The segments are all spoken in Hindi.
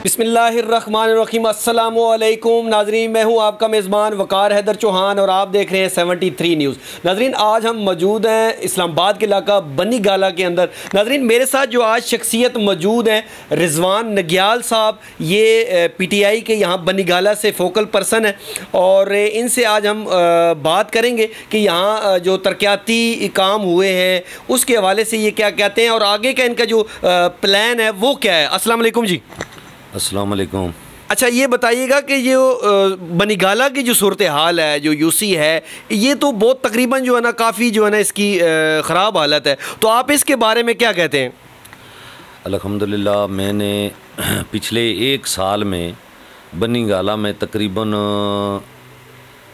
बिस्मिल्लाहिर्रहमानिर्रहीम, अस्सलामुअलैकुम नाजरीन, मैं हूं आपका मेज़बान वकार हैदर चौहान और आप देख रहे हैं 73 न्यूज़। नाजरीन, आज हम मौजूद हैं इस्लामाबाद के इलाका बनी गाला के अंदर। नाजरीन, मेरे साथ जो आज शख्सियत मौजूद हैं, रिजवान नग्याल साहब, ये PTI के यहाँ बनी गाला से फोकल पर्सन है और इनसे आज हम बात करेंगे कि यहाँ जो तरक्याती काम हुए हैं उसके हवाले से ये क्या कहते हैं और आगे का इनका जो प्लान है वो क्या है। अस्सलाम वालेकुम जी। अस्सलाम वालेकुम। अच्छा, ये बताइएगा कि ये बनी गाला की जो सूरत हाल है, जो यूसी है, ये तो बहुत तकरीबन जो है ना काफ़ी जो है ना इसकी ख़राब हालत है, तो आप इसके बारे में क्या कहते हैं? अल्हम्दुलिल्लाह, मैंने पिछले एक साल में बनी गाला में तकरीबन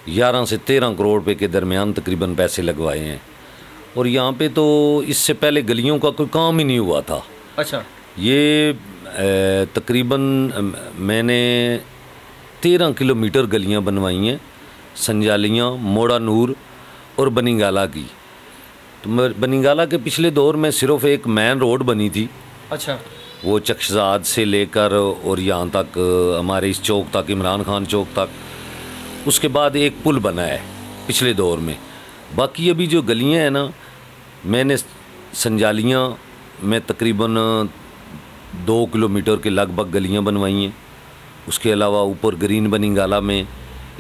11 से 13 करोड़ रुपए के दरमियान तकरीबन पैसे लगवाए हैं और यहाँ पे तो इससे पहले गलियों का कोई काम ही नहीं हुआ था। अच्छा। ये तकरीबन मैंने 13 किलोमीटर गलियां बनवाई हैं, संजालियां, मोड़ा नूर और बनी गाला की। तो बनी गाला के पिछले दौर में सिर्फ एक मेन रोड बनी थी। अच्छा। वो चक्षजाद से लेकर और यहाँ तक हमारे इस चौक तक, इमरान खान चौक तक। उसके बाद एक पुल बना है पिछले दौर में। बाकी अभी जो गलियाँ हैं ना, मैंने संजालियाँ में तकरीबन 2 किलोमीटर के लगभग गलियां बनवाई हैं। उसके अलावा ऊपर ग्रीन बनी गाला में,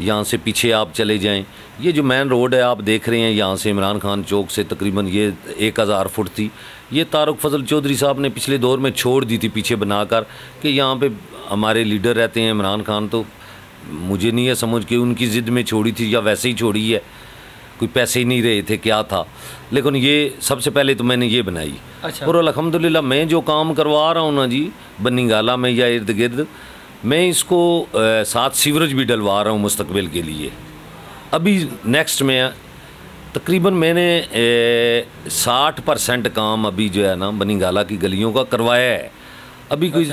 यहाँ से पीछे आप चले जाएं, ये जो मेन रोड है आप देख रहे हैं, यहाँ से इमरान खान चौक से तकरीबन ये 1000 फुट थी। ये तारुक फजल चौधरी साहब ने पिछले दौर में छोड़ दी थी पीछे बनाकर कि यहाँ पे हमारे लीडर रहते हैं इमरान खान, तो मुझे नहीं है समझ कि उनकी ज़िद में छोड़ी थी या वैसे ही छोड़ी है, कोई पैसे ही नहीं रहे थे क्या था, लेकिन ये सबसे पहले तो मैंने ये बनाई। अच्छा। और अल्हम्दुलिल्लाह मैं जो काम करवा रहा हूँ ना जी बनी गाला में या इर्द गिर्द, मैं इसको साथ सीवरेज भी डलवा रहा हूँ मुस्तकबिल के लिए। अभी नेक्स्ट में तकरीबन मैंने 60% काम अभी जो है ना बनी गाला की गलियों का करवाया है। अभी कोई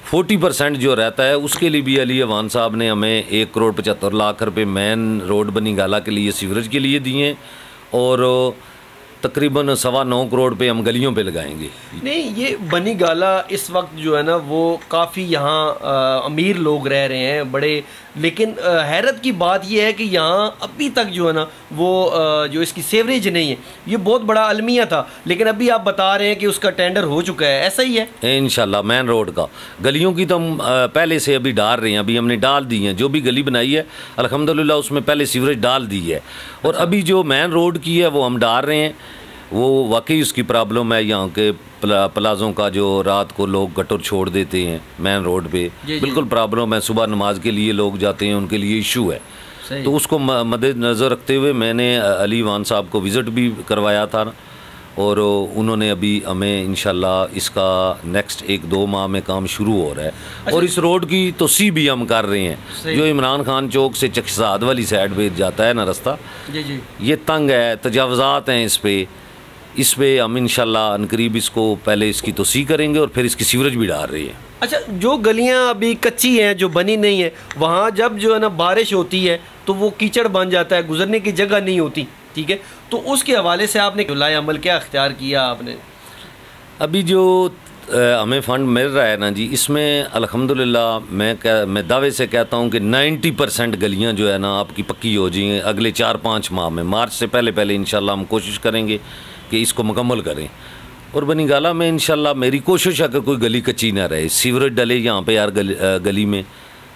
40% जो रहता है उसके लिए भी अली अवान साहब ने हमें 1 करोड़ 75 लाख रुपए मेन रोड बनी गाला के लिए सीवरेज के लिए दिए और तकरीबन 9.25 करोड़ पे हम गलियों पे लगाएंगे। नहीं, ये बनी गाला इस वक्त जो है ना वो काफ़ी यहाँ अमीर लोग रह रहे हैं बड़े, लेकिन हैरत की बात ये है कि यहाँ अभी तक जो है ना वो जो इसकी सेवरेज नहीं है। ये बहुत बड़ा अलमिया था, लेकिन अभी आप बता रहे हैं कि उसका टेंडर हो चुका है, ऐसा ही है? इंशाल्लाह मेन रोड का, गलियों की तो हम पहले से अभी डाल रहे हैं, अभी हमने डाल दी हैं। जो भी गली बनाई है अल्हम्दुलिल्लाह उसमें पहले सीवरेज डाल दी है और अभी जो मेन रोड की है वो हम डाल रहे हैं। वो वाकई उसकी प्रॉब्लम है, यहाँ के प्लाज़ों का जो रात को लोग गटर छोड़ देते हैं मेन रोड पे, बिल्कुल प्रॉब्लम है। सुबह नमाज के लिए लोग जाते हैं, उनके लिए इशू है। तो उसको मद्देनज़र रखते हुए मैंने अली वान साहब को विज़िट भी करवाया था और उन्होंने अभी हमें इंशाल्लाह इसका नेक्स्ट 1-2 माह में काम शुरू हो रहा है। अच्छा। और इस रोड की तोसी भी हम कर रहे हैं। जो इमरान खान चौक से चक्षजाद वाली साइड पे जाता है ना रास्ता, ये तंग है, तजावज़ात हैं इस पे हम इंशाल्लाह अनकरीब इसको पहले इसकी तोसी करेंगे और फिर इसकी सीवरेज भी डाल रही है। अच्छा, जो गलियां अभी कच्ची हैं, जो बनी नहीं है, वहाँ जब जो है ना बारिश होती है तो वो कीचड़ बन जाता है, गुजरने की जगह नहीं होती, ठीक है, तो उसके हवाले से आपने अमल क्या अख्तियार किया आपने? अभी जो हमें फ़ंड मिल रहा है ना जी, इसमें अल्हम्दुलिल्लाह मैं दावे से कहता हूँ कि 90% गलियाँ जो है ना आपकी पक्की हो जाएंगी अगले 4-5 माह में। मार्च से पहले इंशाल्लाह हम कोशिश करेंगे कि इसको मुकम्मल करें। और बनी गाला में इंशाल्लाह मेरी कोशिश है कि कोई गली कच्ची ना रहे, सीवरेज डले यहाँ पे यार। गली में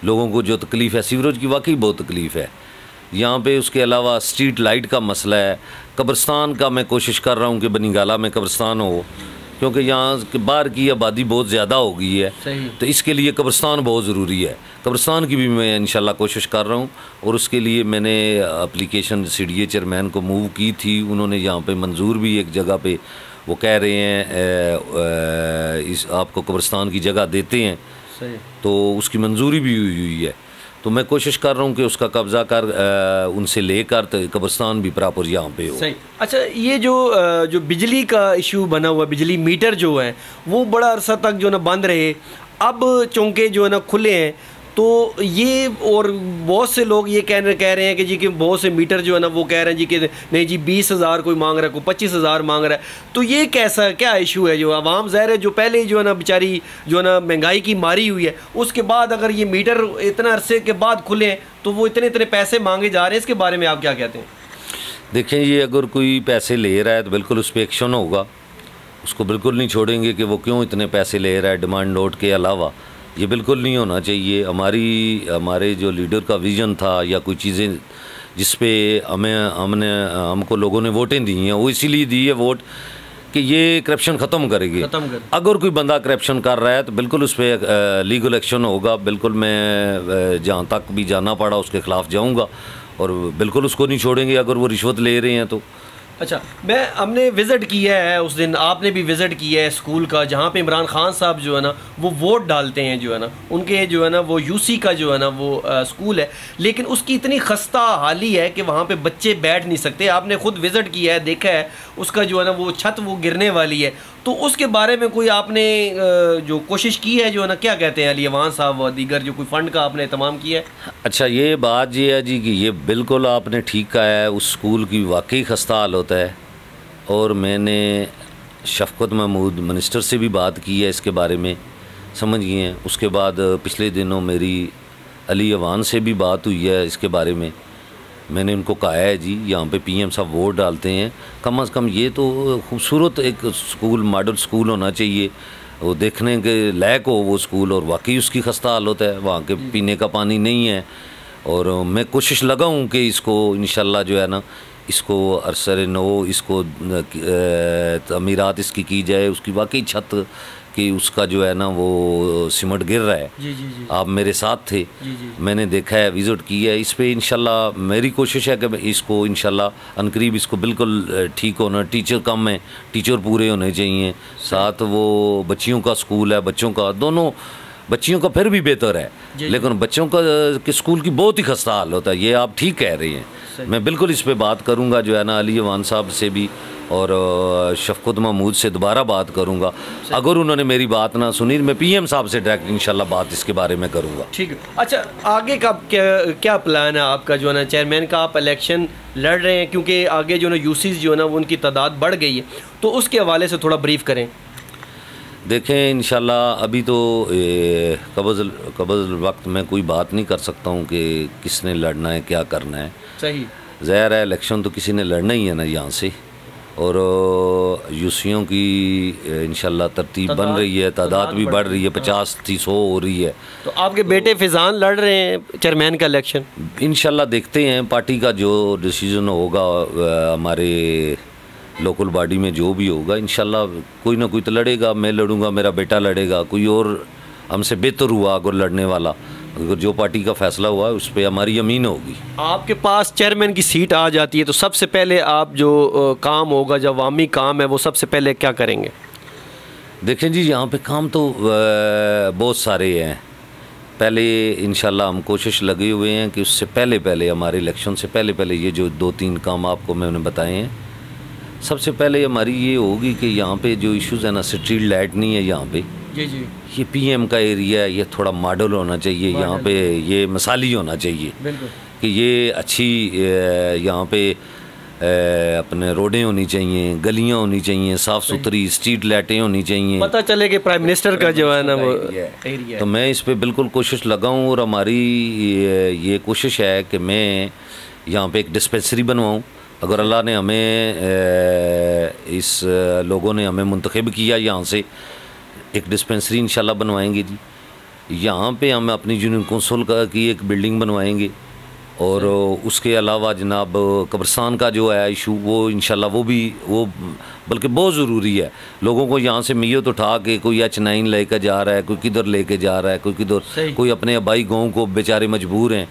लोगों को जो तकलीफ़ है, सीवरेज की वाकई बहुत तकलीफ़ है यहाँ पे। उसके अलावा स्ट्रीट लाइट का मसला है। कब्रिस्तान का मैं कोशिश कर रहा हूँ कि बनी गाला में कब्रिस्तान हो, क्योंकि यहाँ बाहर की आबादी बहुत ज़्यादा हो गई है, तो इसके लिए कब्रिस्तान बहुत ज़रूरी है। कब्रिस्तान की भी मैं इंशाल्लाह कोशिश कर रहा हूँ और उसके लिए मैंने एप्लीकेशन CDA चेयरमैन को मूव की थी। उन्होंने यहाँ पे मंजूर भी एक जगह पे, वो कह रहे हैं इस आपको कब्रिस्तान की जगह देते हैं, तो उसकी मंजूरी भी हुई है। तो मैं कोशिश कर रहा हूँ कि उसका कब्ज़ा कर उनसे लेकर तो कब्रिस्तान भी प्रॉपर यहाँ पे हो। सही। अच्छा, ये जो बिजली का इशू बना हुआ, बिजली मीटर जो है वो बड़ा अरसा तक जो ना बंद रहे, अब चौंके जो है ना खुले हैं, तो ये और बहुत से लोग ये कह रहे हैं कि जी कि बहुत से मीटर जो है ना वो कह रहे हैं जी कि नहीं जी 20,000 कोई मांग रहा है, कोई 25,000 मांग रहा है। तो ये कैसा क्या इशू है? जो आवाम ज़ाहिर है जो पहले ही जो है ना बेचारी जो है ना महंगाई की मारी हुई है, उसके बाद अगर ये मीटर इतना अरसे के बाद खुले हैं तो वो इतने इतने पैसे मांगे जा रहे हैं, इसके बारे में आप क्या कहते हैं? देखें, ये अगर कोई पैसे ले रहा है तो बिल्कुल उस पर एक्शन होगा, उसको बिल्कुल नहीं छोड़ेंगे कि वो क्यों इतने पैसे ले रहा है डिमांड नोट के अलावा। ये बिल्कुल नहीं होना चाहिए। हमारे जो लीडर का विज़न था या कोई चीज़ें जिस पे हमको लोगों ने वोटें दी हैं, वो इसीलिए दी है वोट कि ये करप्शन ख़त्म करेगी। अगर कोई बंदा करप्शन कर रहा है तो बिल्कुल उस पर लीगल एक्शन होगा। बिल्कुल मैं जहाँ तक भी जाना पड़ा उसके ख़िलाफ़ जाऊँगा और बिल्कुल उसको नहीं छोड़ेंगे अगर वो रिश्वत ले रहे हैं तो। अच्छा, हमने विज़िट किया है उस दिन, आपने भी विज़िट किया है स्कूल का जहाँ पे इमरान खान साहब जो है ना वो वोट डालते हैं, जो है ना उनके जो है ना वो यूसी का जो है ना वो स्कूल है, लेकिन उसकी इतनी खस्ता हाली है कि वहाँ पे बच्चे बैठ नहीं सकते। आपने खुद विज़िट किया है, देखा है, उसका जो है ना वो छत वो गिरने वाली है। तो उसके बारे में कोई आपने जो कोशिश की है जो है ना, क्या कहते हैं अली अवान साहब और दीगर जो कोई फ़ंड का आपने तमाम किया है? अच्छा, ये बात ये है जी कि ये बिल्कुल आपने ठीक कहा है, उस स्कूल की वाकई खस्ता हाल होता है। और मैंने शफ़क़त महमूद मिनिस्टर से भी बात की है इसके बारे में, समझ गए हैं। उसके बाद पिछले दिनों मेरी अली अवान से भी बात हुई है इसके बारे में। मैंने उनको कहा है जी यहाँ पे पीएम साहब वोट डालते हैं, कम से कम ये तो खूबसूरत एक स्कूल, मॉडल स्कूल होना चाहिए, वो देखने के लायक हो वो स्कूल। और वाकई उसकी खस्ता हालत है, वहाँ के पीने का पानी नहीं है। और मैं कोशिश लगाऊँ कि इसको इंशाल्लाह जो है ना इसको अरसर नो इसको तमीरात इसकी की जाए, उसकी वाकई छत कि उसका जो है ना वो सिमट गिर रहा है। जी। आप मेरे साथ थे, मैंने देखा है, विज़िट की है। इस पे इंशाल्लाह मेरी कोशिश है कि इसको इंशाल्लाह अनकरीब इसको बिल्कुल ठीक होना। टीचर कम है, टीचर पूरे होने चाहिए। साथ वो बच्चियों का स्कूल है, बच्चों का, दोनों बच्चियों का फिर भी बेहतर है, लेकिन बच्चों का के स्कूल की बहुत ही खस्ता हाल होता है। ये आप ठीक कह रही हैं। मैं बिल्कुल इस पे बात करूँगा जो है ना अली अवान साहब से भी और शफ़क़त महमूद से दोबारा बात करूँगा। अगर उन्होंने मेरी बात ना सुनी मैं पीएम साहब से डायरेक्ट इंशाल्लाह बात इसके बारे में करूँगा। ठीक है। अच्छा, आगे का क्या प्लान है आपका जो है ना? चेयरमैन का आप इलेक्शन लड़ रहे हैं, क्योंकि आगे जो है ना यूसीज जो है ना वो उनकी तादाद बढ़ गई है, तो उसके हवाले से थोड़ा ब्रीफ करें। देखें, इंशाल्लाह अभी तो कबज़ वक्त में कोई बात नहीं कर सकता हूँ कि किसने लड़ना है, क्या करना है। सही ज़ाहिर है इलेक्शन तो किसी ने लड़ना ही है ना यहाँ से। और यूसियों की इंशाल्लाह तरतीब बन रही है, तादाद भी बढ़ रही है, 50-100 हो रही है। तो आपके बेटे फिजान लड़ रहे हैं चेयरमैन का इलेक्शन? इंशाल्लाह देखते हैं, पार्टी का जो डिसीजन होगा हमारे लोकल बॉडी में जो भी होगा इंशाल्लाह कोई ना कोई तो लड़ेगा। मैं लड़ूंगा, मेरा बेटा लड़ेगा, कोई और हमसे बेहतर हुआ अगर लड़ने वाला, अगर जो पार्टी का फैसला हुआ उस पर हमारी यमीन होगी। आपके पास चेयरमैन की सीट आ जाती है तो सबसे पहले आप जो काम होगा, जो अवामी काम है, वो सबसे पहले क्या करेंगे? देखें जी, यहाँ पे काम तो बहुत सारे हैं। पहले इंशाल्लाह हम कोशिश लगे हुए हैं कि उससे पहले हमारे इलेक्शन से पहले ये जो 2-3 काम आपको मैंने बताए हैं, सबसे पहले हमारी ये होगी कि यहाँ पे जो इश्यूज़ है ना, स्ट्रीट लाइट नहीं है यहाँ पे। जी। ये पीएम का एरिया है, ये थोड़ा मॉडल होना चाहिए, यहाँ पे ये मिसाली होना चाहिए कि ये अच्छी यहाँ पे अपने रोडें होनी चाहिए, गलियाँ होनी चाहिए, साफ़ सुथरी स्ट्रीट लाइटें होनी चाहिए, पता चले कि प्राइम मिनिस्टर का जो है ना वो एरिया। तो मैं इस पर बिल्कुल कोशिश लगाऊँ और हमारी ये कोशिश है कि मैं यहाँ पे एक डिस्पेंसरी बनवाऊँ। अगर अल्लाह ने हमें इस लोगों ने हमें मुंतखब किया, यहाँ से एक डिस्पेंसरी इंशाल्लाह बनवाएंगे जी। यहाँ पे हम अपनी यूनियन कौंसिल की एक बिल्डिंग बनवाएंगे और उसके अलावा जनाब कब्रिस्तान का जो है इशू वो इंशाल्लाह वो बल्कि बहुत ज़रूरी है। लोगों को यहाँ से मियत उठा के कोई H9 लेकर जा रहा है, कोई किधर लेके जा रहा है, कोई किधर, कोई अपने आबाई गाँव को बेचारे मजबूर हैं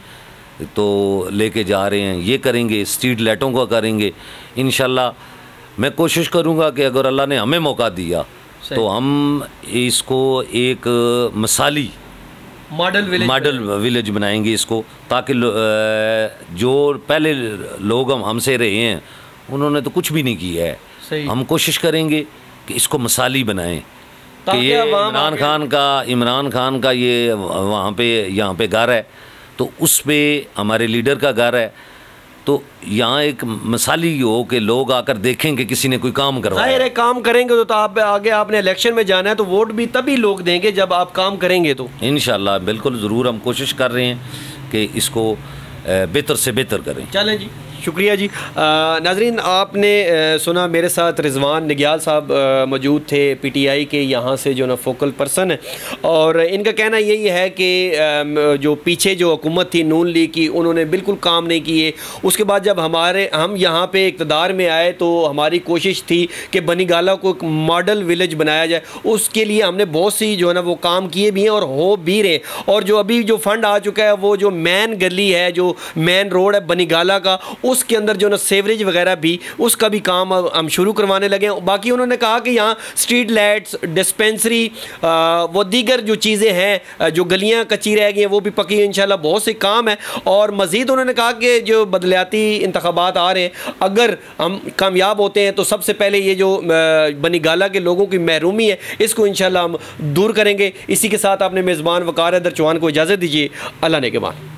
तो लेके जा रहे हैं। ये करेंगे, स्ट्रीट लाइटों का करेंगे इंशाल्लाह। मैं कोशिश करूँगा कि अगर अल्लाह ने हमें मौका दिया तो हम इसको एक मिसाली मॉडल विलेज बनाएंगे इसको, ताकि जो पहले लोग हमसे रहे हैं उन्होंने तो कुछ भी नहीं किया है। हम कोशिश करेंगे कि इसको मिसाली बनाएं कि ये इमरान खान का ये वहाँ पे यहाँ पे घर है, तो उस पे हमारे लीडर का घर है, तो यहाँ एक मिसाली हो कि लोग आकर देखें कि किसी ने कोई काम करवाया। जाहिर है काम करेंगे तो आप आगे आपने इलेक्शन में जाना है, तो वोट भी तभी लोग देंगे जब आप काम करेंगे। तो इंशाल्लाह बिल्कुल ज़रूर हम कोशिश कर रहे हैं कि इसको बेहतर से बेहतर करें। चलें जी, शुक्रिया जी। नाजरीन, आपने सुना मेरे साथ रिजवान निग्याल साहब मौजूद थे, पीटीआई के यहाँ से जो ना फोकल पर्सन है, और इनका कहना यही है कि जो पीछे जो हुकूमत थी नून लीग की, उन्होंने बिल्कुल काम नहीं किए। उसके बाद जब हम यहाँ पे इक़्तिदार में आए तो हमारी कोशिश थी कि बनीगाला को एक मॉडल विलेज बनाया जाए। उसके लिए हमने बहुत सी जो है ना वो काम किए भी हैं और हो भी रहे। और जो अभी जो फंड आ चुका है, वो जो मेन गली है, जो मेन रोड है बनीगाला का, उसके अंदर जो ना सेवरेज वगैरह भी, उसका भी काम हम शुरू करवाने लगे। बाकी उन्होंने कहा कि यहाँ स्ट्रीट लाइट्स, डिस्पेंसरी, वो दीगर जो चीज़ें हैं, जो गलियाँ कच्ची रह गई हैं वो भी पकी, इंशाल्लाह बहुत से काम है। और मज़ीद उन्होंने कहा कि जो बदलियाती इंतखाबात आ रहे हैं, अगर हम कामयाब होते हैं तो सबसे पहले ये जो बनीगाला के लोगों की महरूमी है, इसको इंशाल्लाह हम दूर करेंगे। इसी के साथ आपने मेज़बान वकार हैदर चौहान को इजाज़त दीजिए। अल्लाह ने के बाद।